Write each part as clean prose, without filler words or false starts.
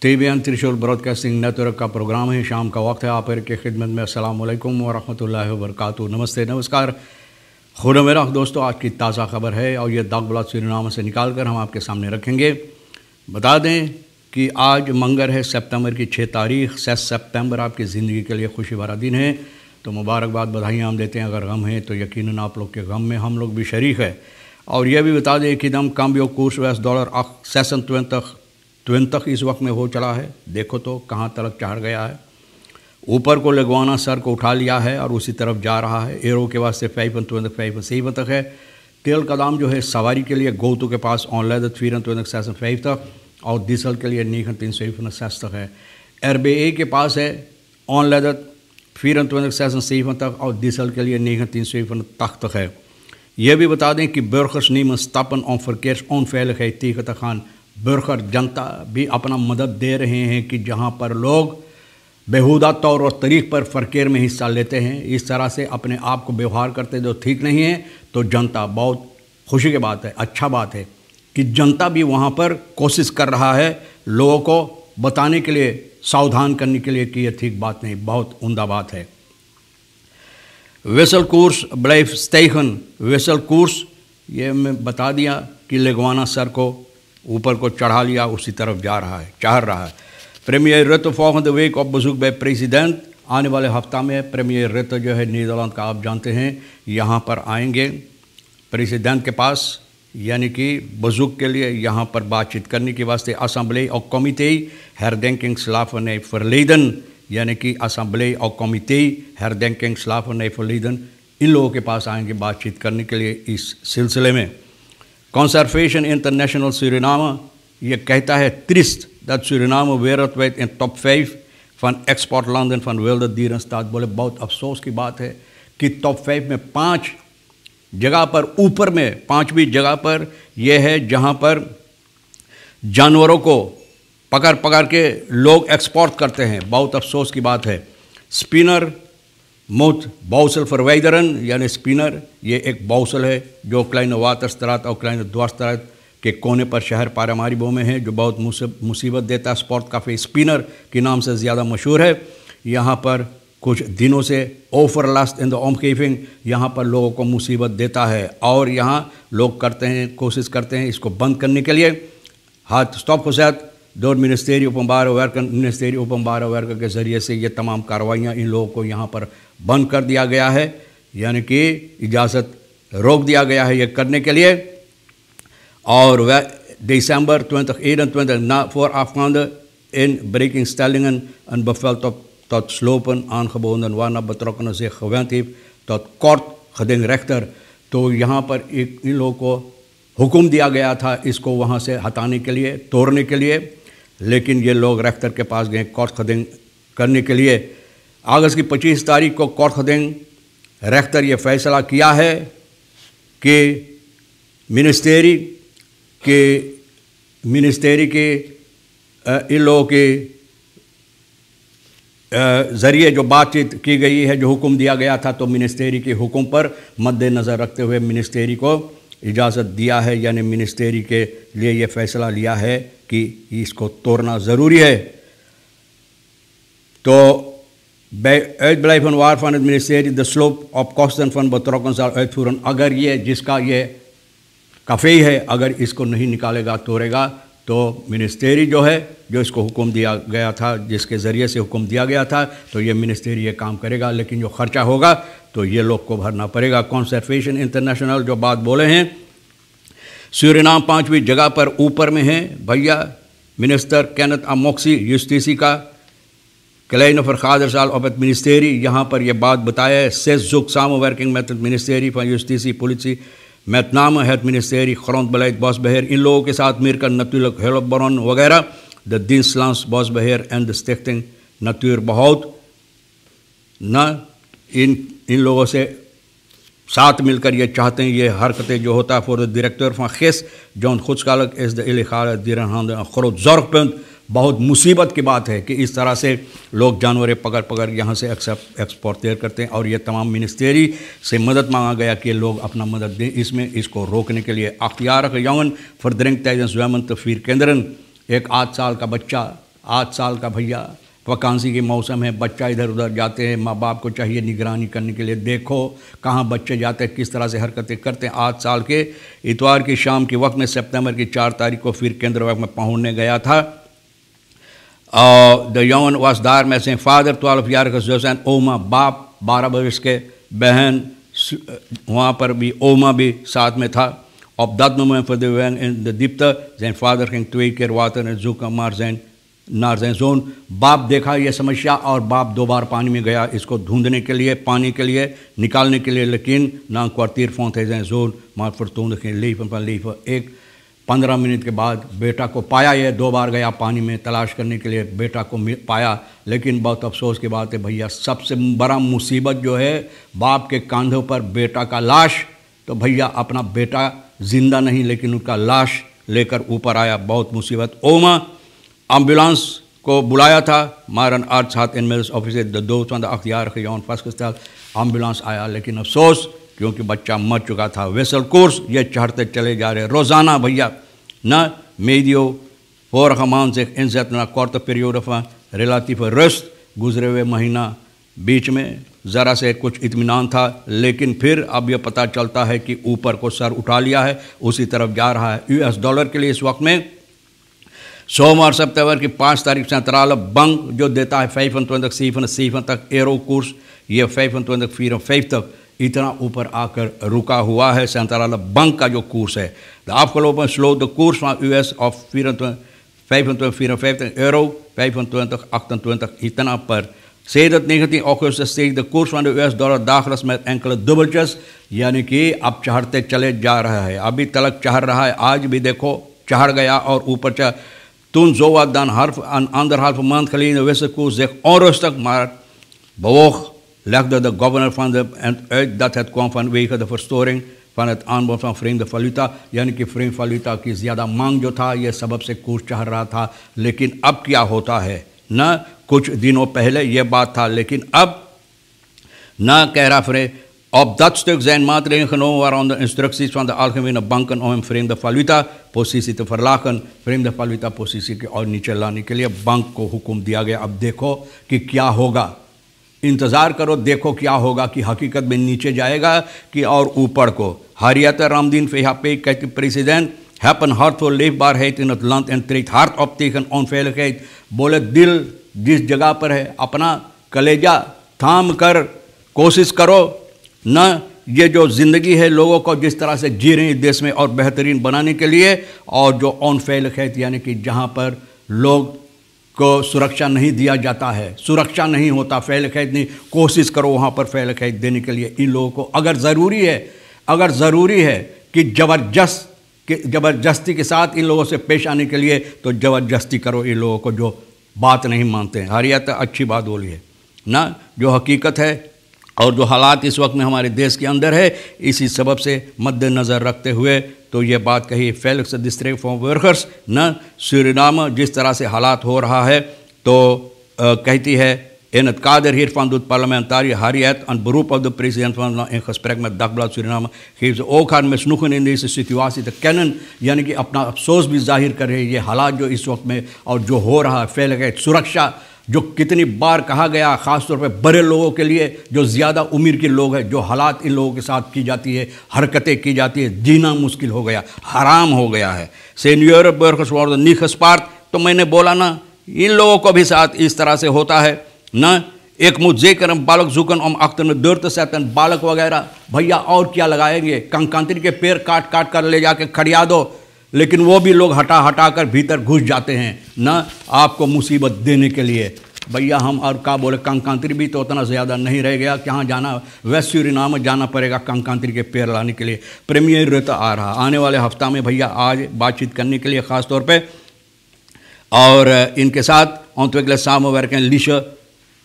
TBN त्रिशूल broadcasting network का programme है। शाम का वक्त है, आप की खिदमत में अस्सलाम वालेकुम व रहमतुल्लाहि व बरकातुहू। नमस्ते, नमस्कार, खुदा मेरा दोस्तों। आज की ताज़ा खबर है और ये दागब्लाद सूरीनाम से निकाल कर हम आपके सामने रखेंगे। बता दें कि आज मंगर है, सितंबर की 6 तारीख। 6 सितंबर आपकी ज़िंदगी के लिए खुशी भरा दिन है, तो मुबारकबाद, बधाइयाँ हम देते हैं। अगर गम है तो यकीनन आप लोग के गम में हम लोग भी शरीक है। और यह भी बता दें कि दम cambio कोर्स US डॉलर 26 इस वक्त में हो चला है। देखो तो कहाँ तक चढ़ गया है। ऊपर को लगवाना सर को उठा लिया है और उसी तरफ जा रहा है। एरो के वास्ते 25 तक है। तेल का दाम जो है सवारी के लिए गोतू के पास ऑनलाइन 24 तक और डीजल के लिए 9 तक है। RBA के पास है ऑनलाइन 24 तक और डीजल के लिए 9 तक है। यह भी बता दें कि burgers nemen stappen om verkeersonveiligheid tegen te gaan। burger जनता भी अपना मदद दे रहे हैं कि जहां पर लोग बेहुदा तौर और तरीक़ पर फरकेर में हिस्सा लेते हैं, इस तरह से अपने आप को व्यवहार करते जो ठीक नहीं है, तो जनता, बहुत खुशी की बात है, अच्छा बात है कि जनता भी वहां पर कोशिश कर रहा है लोगों को बताने के लिए, सावधान करने के लिए कि यह ठीक बात नहीं, बहुत उम्दा बात है। wisselkoers blijft stijgen। wisselkoers ये मैं बता दिया कि लगवाना सर को ऊपर को चढ़ा लिया, उसी तरफ जा रहा है, चढ़ रहा है। प्रीमियर रुtte volgende week op bezoek bij president। आने वाले हफ्ता में प्रीमियर रुtte जो है नीदरलैंड का, आप जानते हैं, यहाँ पर आएंगे प्रेसिडेंट के पास, यानी कि bezoek के लिए, यहाँ पर बातचीत करने के वास्ते। असेंबली और कमिटी herdenking slavernij verleden, यानी कि असेंबली और कमिटी herdenking slavernij verleden, इन लोगों के पास आएंगे बातचीत करने के लिए इस सिलसिले में। Conservation International Suriname ये कहता है triest dat Suriname wereldwijd in top 5 van exportlanden van wilde dieren staat। बोले बहुत अफसोस की बात है कि टॉप 5 में 5 जगह पर, ऊपर में 5वीं जगह पर यह है जहां पर जानवरों को पकड़ पकड़ के लोग एक्सपोर्ट करते हैं। बहुत अफसोस की बात है। स्पिनर moet bouwsel verwijderen, यानी स्पिनर, ये एक बाउसल है जो kleine waterstraat और kleine dwarsstraat के कोने पर शहर पारामारिबो में है, जो बहुत मुसीबत देता है। स्पोर्ट काफ़ी स्पिनर के नाम से ज़्यादा मशहूर है। यहाँ पर कुछ दिनों से overlast in the omgeving, यहाँ पर लोगों को मुसीबत देता है और यहाँ लोग करते हैं, कोशिश करते हैं इसको बंद करने के लिए। हाथ stop gezet door ministerie openbare werken, ministerie openbare werken के ज़रिए से ये तमाम कार्रवाइयाँ इन लोगों को यहाँ पर बंद कर दिया गया है, यानी कि इजाज़त रोक दिया गया है ये करने के लिए। और वह December 2021 na voorafgaande inbrekingstellingen een bevel tot slopen aangeboden waarna betrokkenen zich gewend heeft tot kort gedingrechter। तो यहाँ पर इन लोगों को हुक्म दिया गया था इसको वहाँ से हटाने के लिए, तोड़ने के लिए, लेकिन ये लोग रेख्तर के पास गए कोर्ट खदिंग करने के लिए। अगस्त की 25 तारीख को कोर्ट खदिंग रेख्तर ये फैसला किया है कि मिनिस्ट्री के इन लोगों के ज़रिए जो बातचीत की गई है, जो हुक्म दिया गया था, तो मिनिस्ट्री के हुक्म पर मद्देनज़र रखते हुए मिनिस्ट्री को इजाज़त दिया है, यानी मिनिस्ट्री के लिए ये फ़ैसला लिया है कि इसको तोड़ना ज़रूरी है। तो bij uitblijven waarvan het ministerie de sloop op kosten van betrokkenen zal uitvoeren। अगर ये जिसका ये कफ़ी है, अगर इसको नहीं निकालेगा, तोड़ेगा, तो मिनिस्ट्री जो है, जो इसको हुक्म दिया गया था, जिसके ज़रिए से हुक्म दिया गया था, तो ये मिनिस्ट्री ये काम करेगा, लेकिन जो ख़र्चा होगा तो ये लोग को भरना पड़ेगा। कंजर्वेशन इंटरनेशनल जो बात बोले हैं, सूरीनाम 5वीं जगह पर ऊपर में है भैया। मिनिस्टर केनेथ अमोक्सी justitie का kleine vergaderzaal op het ministerie, यहाँ पर यह बात बताया है। 6 zoekt samenwerking met het ministerie van Justitie, politie, met name het ministerie grondbeleid, bosbeheer, इन लोगों के साथ मिलकर natuurlijk hulpbron वगैरह, de dienst Landbouwbeheer en de stichting Natuurbehoud न इन लोगों से साथ मिलकर ये चाहते हैं ये हरकतें जो होता है। voor de directeur van GIS John Goedschalk is de illegale dierenhandel een groot zorgpunt। बहुत मुसीबत की बात है कि इस तरह से लोग जानवरें पकड़ पकड़ यहाँ से एक्सपोर्ट करते हैं, और ये तमाम मिनिस्ट्री से मदद मांगा गया कि लोग अपना मदद दें इसमें, इसको रोकने के लिए। अख्तियार jongen verdrinkt tijdens zwemmen te 4 kinderen। एक 8 साल का बच्चा 8 साल का भैया, वकांसी के मौसम है, बच्चा इधर उधर जाते हैं, माँ बाप को चाहिए निगरानी करने के लिए, देखो कहाँ बच्चे जाते हैं, किस तरह से हरकतें करते हैं। 8 साल के इतवार की शाम के वक्त में सितंबर की 4 तारीख को फिर केंद्र वक्त में पहुँचने गया था। द यौन वासदार में से फादर 12 ईयर का जोसैन ओमा, बाप 12 वर्ष के, बहन वहाँ पर भी ओमा भी साथ में था। Op dat moment verdween in de diepte, zijn vader ging 2 keer water en zoeken naar zijn zoon। बाप देखा ये समस्या और बाप 2 बार पानी में गया इसको ढूंढने के लिए, पानी के लिए निकालने के लिए, लेकिन ना क्वार्टियर vond hij zijn zoon, maar vertoonde geen leven van leven। 15 minute के बाद बेटा को पाया। ये 2 बार गया पानी में तलाश करने के लिए, बेटा को पाया, लेकिन बहुत अफसोस की बात है भैया, सबसे बड़ा मुसीबत जो है बाप के कंधों पर बेटा का लाश। तो भैया अपना बेटा जिंदा नहीं लेकिन उनका लाश लेकर ऊपर आया, बहुत मुसीबत। ओमा एम्बुलेंस को बुलाया था, maar een arts had inmiddels officieel de dood van de 8-jarige jongen vastgesteld। Ambulance आया लेकिन अफसोस क्योंकि बच्चा मर चुका था। वेसल कोर्स ये चढ़ते चले जा रहे रोज़ाना भैया न medio vorige maand zich inzet na korte periode van relatieve rust। गुजरे हुए महीना बीच में ज़रा से कुछ इत्मीनान था, लेकिन फिर अब यह पता चलता है कि ऊपर को सर उठा लिया है, उसी तरफ जा रहा है। US डॉलर के लिए इस वक्त में सोमवार सितंबर की 5 तारीख सेंट्रल बैंक जो देता है 25,77 तक एरो कोर्स, ये 25,54 इतना ऊपर आकर रुका हुआ है सेंट्रल बैंक का जो कोर्स है। De afgelopen sloot de koers van US op 25,54 euro, 25,28 इतना पर। Sedert 19 augustus steeg de koers van de US dollar dagelijks met enkele dubbeltjes, यानी कि अब चढ़ते चले जा रहा है, अभी तलक चढ़ रहा है, आज भी देखो चढ़ गया और ऊपर चढ़। Toen zowat dan een 1,5 maand geleden de wisselkoers zich onrustig, maar bewoog, legde de governor van de uit dat het kwam vanwege de verstoring van het aanbod van vreemde valuta, यानी कि vreemde valuta की ज़्यादा मांग जो था ये सबब से कोर्स चढ़ रहा था। लेकिन अब क्या होता है, न कुछ दिनों पहले ये बात था, लेकिन अब न कह रहा फ्रे op dat stuk zijn maatregelen genomen waaronder instructies van de algemene banken om een vreemde valuta positie te verlagen, vreemde valuta positie की और नीचे लाने के लिए बैंक को हुक्म दिया गया। अब देखो कि क्या होगा, इंतज़ार करो, देखो क्या होगा कि हकीकत में नीचे जाएगा कि और ऊपर को। Harriet Ramdien VHP kijkt de president heb een hart voor leefbaarheid in het land en treedt hard op tegen onveiligheid। बोले दिल जिस जगह पर है अपना कलेजा थाम कर कोशिश करो, न ये जो ज़िंदगी है लोगों को जिस तरह से जी रहे हैं देश में और बेहतरीन बनाने के लिए, और जो अनफेलखैत यानी कि जहाँ पर लोग को सुरक्षा नहीं दिया जाता है, सुरक्षा नहीं होता, फैलखैत नहीं, कोशिश करो वहाँ पर फैलखैत देने के लिए। इन लोगों को अगर ज़रूरी है कि ज़बरदस्ती के साथ इन लोगों से पेश आने के लिए, तो ज़बरदस्ती करो इन लोगों को जो बात नहीं मानते हैं। हरियात अच्छी बात बोली है ना, जो हकीकत है और जो हालात इस वक्त में हमारे देश के अंदर है, इसी सबब से मद्देनज़र रखते हुए तो ये बात कही फेलिक्स डिस्ट्रिक्ट फॉर वर्कर्स न सूरीनाम जिस तरह से हालात हो रहा है, तो कहती है in het kader hiervan doet parlementariër Harriet een beroep op de president van in gesprek met Dagblad Suriname, geeft ze ook haar misnoegen in deze situatie te kennen, यानी कि अपना अफसोस भी जाहिर कर रही है ये हालात जो इस वक्त में और जो हो रहा है, फैलखैत सुरक्षा जो कितनी बार कहा गया, ख़ासतौर पर बड़े लोगों के लिए जो ज़्यादा उम्र के लोग हैं, जो हालात इन लोगों के साथ की जाती है, हरकतें की जाती है, जीना मुश्किल हो गया, हराम हो गया है। सीनियर बर्कर्स worden niet gespaard, तो मैंने बोला ना इन लोगों को भी साथ इस तरह से होता है ना। एक moet zeker een balk zoeken om achter de deur te zetten, बालक वगैरह भैया और क्या लगाएंगे, कंकांतरी के पेड़ काट काट कर ले जाके खड़िया दो, लेकिन वो भी लोग हटा हटा कर भीतर घुस जाते हैं ना आपको मुसीबत देने के लिए। भैया हम और क्या बोले, कंकांतरी भी तो उतना ज़्यादा नहीं रह गया, कहाँ जाना, वेस्ट सूरीनाम जाना पड़ेगा कंकांतरी के पेड़ लाने के लिए। प्रीमियर ऋतु आ रहा आने वाले हफ्ता में भैया आज बातचीत करने के लिए ख़ास तौर पे, और इनके साथ ontwikkelen samenwerken Liesje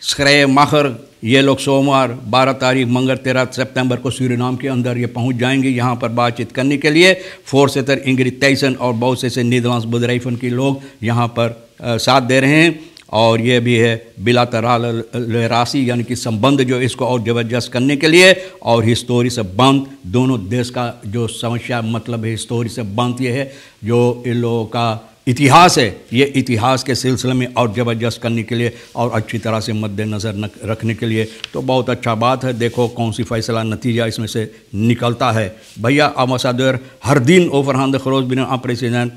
Schreier-Macher, ये लोग सोमवार 12 तारीख मंगल 13 सितंबर को सूरीनाम के अंदर ये पहुंच जाएंगे यहाँ पर बातचीत करने के लिए। फोरसेटर इंग्रिड टाइसन और बहुत से नीदरलैंड्स बुदराइफन के लोग यहाँ पर साथ दे रहे हैं, और ये भी है बिलातराल राशि यानी कि संबंध जो इसको और ज़बरदस्त करने के लिए, और हिस्टोरी से बंद दोनों देश का जो समस्या मतलब है हिस्टोरी से बंद ये है जो इन लोगों का इतिहास है, ये इतिहास के सिलसिले में और ज़बरदस्त करने के लिए और अच्छी तरह से मद्देनज़र रखने के लिए तो बहुत अच्छा बात है। देखो कौन सी फ़ैसला नतीजा इसमें से निकलता है। भैया अम्बासडर हरदीन ओफरहान खरोज बिन प्रेसिडेंट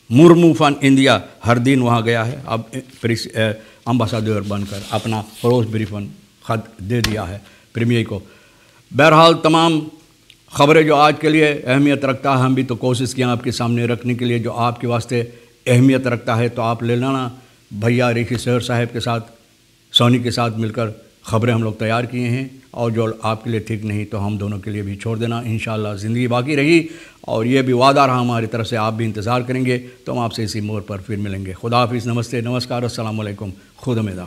मुर्मू फन इंडिया हरदीन वहाँ गया है, अब अम्बासडर बनकर अपना खरोज ब्रीफन ख़त दे दिया है प्रीमियर को। बहरहाल तमाम ख़बरें जो आज के लिए अहमियत रखता है, हम भी तो कोशिश किया आपके सामने रखने के लिए, जो आपके वास्ते अहमियत रखता है तो आप ले लेना। भैया ऋषि शहर साहब के साथ, सोनी के साथ मिलकर ख़बरें हम लोग तैयार किए हैं, और जो आपके लिए ठीक नहीं तो हम दोनों के लिए भी छोड़ देना। इंशाअल्लाह ज़िंदगी बाकी रही और ये भी वादा रहा हमारी तरफ से, आप भी इंतज़ार करेंगे तो हम आपसे इसी मोड़ पर फिर मिलेंगे। खुदा हाफिज़, नमस्ते, नमस्कार, अस्सलाम वालेकुम, खुद उम्मीद।